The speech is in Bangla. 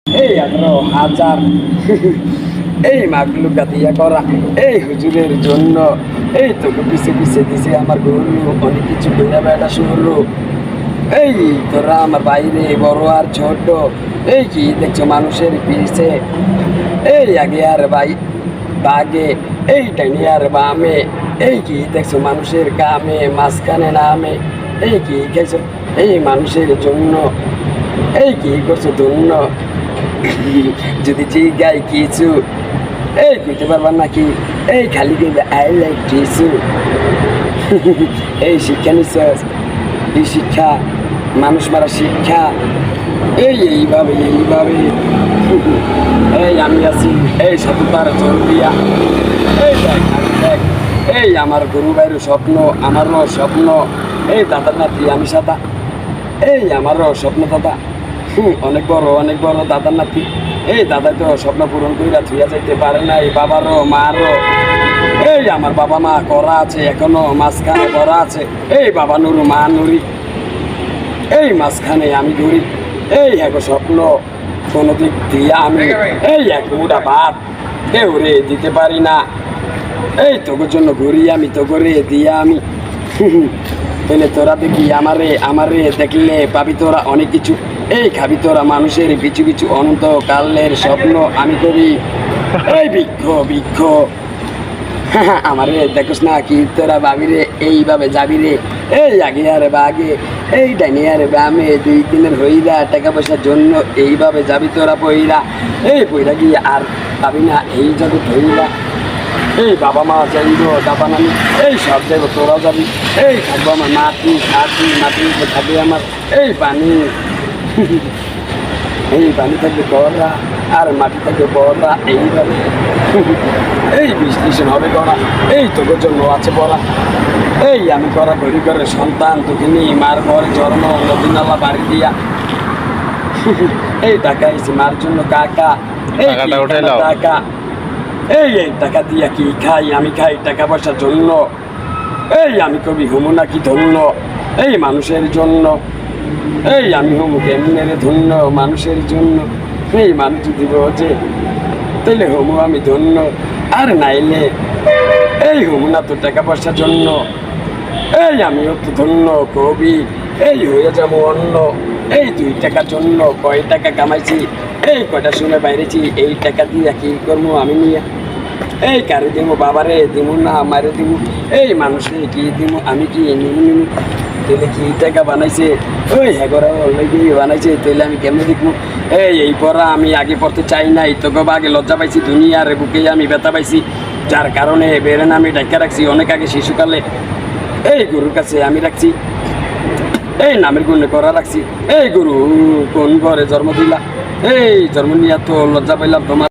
এই 11,000 এই মাগলুকা দিয়া করা এই হুজুরের জন্য এই তোকে পিছে পিছে দিছে আমার গরু অনেক কিছু কইরা বেটা শুরু। এই তোরা আমার বাইরে বড় আর ছোট এই কি দেখছো মানুষের পিছে এই আগে আর বাগে এই টানি আর বামে এই কি দেখছো মানুষের কামে মাঝখানে নামে এই কি খেয়েছো এই মানুষের জন্য এই কি করছো ধন্য যদি জিগাই কিছু এই কইতে পারবার নাকি এই খালি কইবে আই লাইক টিসু। এই শিক্ষা নিশ্বাস এই শিক্ষা মানুষ মারা শিক্ষা এইভাবে এই আমি আছি এই সততার জোর দিয়া এই দেখ আমি দেখ এই আমার গরু ভাইয়ের স্বপ্ন আমারও স্বপ্ন এই দাদার নাতি আমি সাদা এই আমারও স্বপ্ন দাদা অনেক বড় দাদার নাতি এই দাদা তো স্বপ্ন পূরণ কইরা থুইয়া যাইতে পারে না এই বাবারও মারও এই আমার বাবা মা করা আছে এখনো মাঝখানে করা আছে এই বাবা নুরু মা নুরি এই মাঝখানে আমি ঘুরি এই এক স্বপ্ন কোনো দিক দিয়ে আমি এই এক মুড়া ভাত কেউ রে দিতে পারি না এই তোর জন্য ঘুরি আমি তো করে দিয়া আমি পেলে তোরা দেখি আমারে দেখলে পাবি তোরা অনেক কিছু এই খাবি তোরা মানুষের পিছু পিছু অনন্ত কালের স্বপ্ন আমি করি এই বৃক্ষ আমারে দেখোস না কি তোরা ভাবি রে এইভাবে যাবি রে এই আগে আর বাগে এই ডাইনি আর বামে 2 দিনের হইরা টাকা পয়সার জন্য এইভাবে যাবি তোরা পইরা এই পইরা গিয়ে আর পাবি না এই জগৎ হইরা এই বাবা মা যাইব দাদা নানি এই সব যাইব তোরাও যাবি এই থাকবো আমার মাটি থাকবে আমার এই পানি এই পানি থাকবে গড়া আর মাটি থাকবে বড়া এইভাবে এই বিশ্লেষণ হবে করা এই তোর জন্য আছে পড়া এই আমি করা ঘড়ি করে সন্তান তোকে নিয়ে মার ঘরে জন্ম নদী নালা বাড়ি দিয়া এই টাকা এসে মার জন্য কাকা এই টাকা এই টাকা দিয়া কি খাই আমি খাই টাকা পয়সার জন্য এই আমি কবি হুমু নাকি ধন্য এই মানুষের জন্য এই আমি হুমু কেমনে রে ধন্য মানুষের জন্য এই মানুষ যদি বোঝে তাইলে হুমু আমি ধন্য আর নাইলে এই হুমু না তো টাকা পয়সার জন্য এই আমিও তো ধন্য কবি এই হয়ে যাবো অন্য এই 2 টাকার জন্য কয় টাকা কামাইছি এই কয়টা শুনে বাইরেছি এই টাকা দিয়ে কি করবো আমি নিয়ে এই কারে দিব বাবারে দিব না আমারে দিব এই মানুষে কি দিব আমি কি নিমু তাহলে কি টাকা বানাইছে ওই হ্যাগরা অলরেডি বানাইছে তাহলে আমি কেমনে দেখবো এই পড়া আমি আগে পড়তে চাই নাই তোকে আগে লজ্জা পাইছি দুনিয়ার বুকে আমি ব্যথা পাইছি যার কারণে বেরেন আমি ডাক্কা রাখছি অনেক আগে শিশুকালে এই গরুর কাছে আমি রাখছি এই নামের গুণে করা রাখছি এই গরু কোন ঘরে জন্ম দিলা এই জন্ম নিয়ে তো লজ্জা পাইলাম তোমার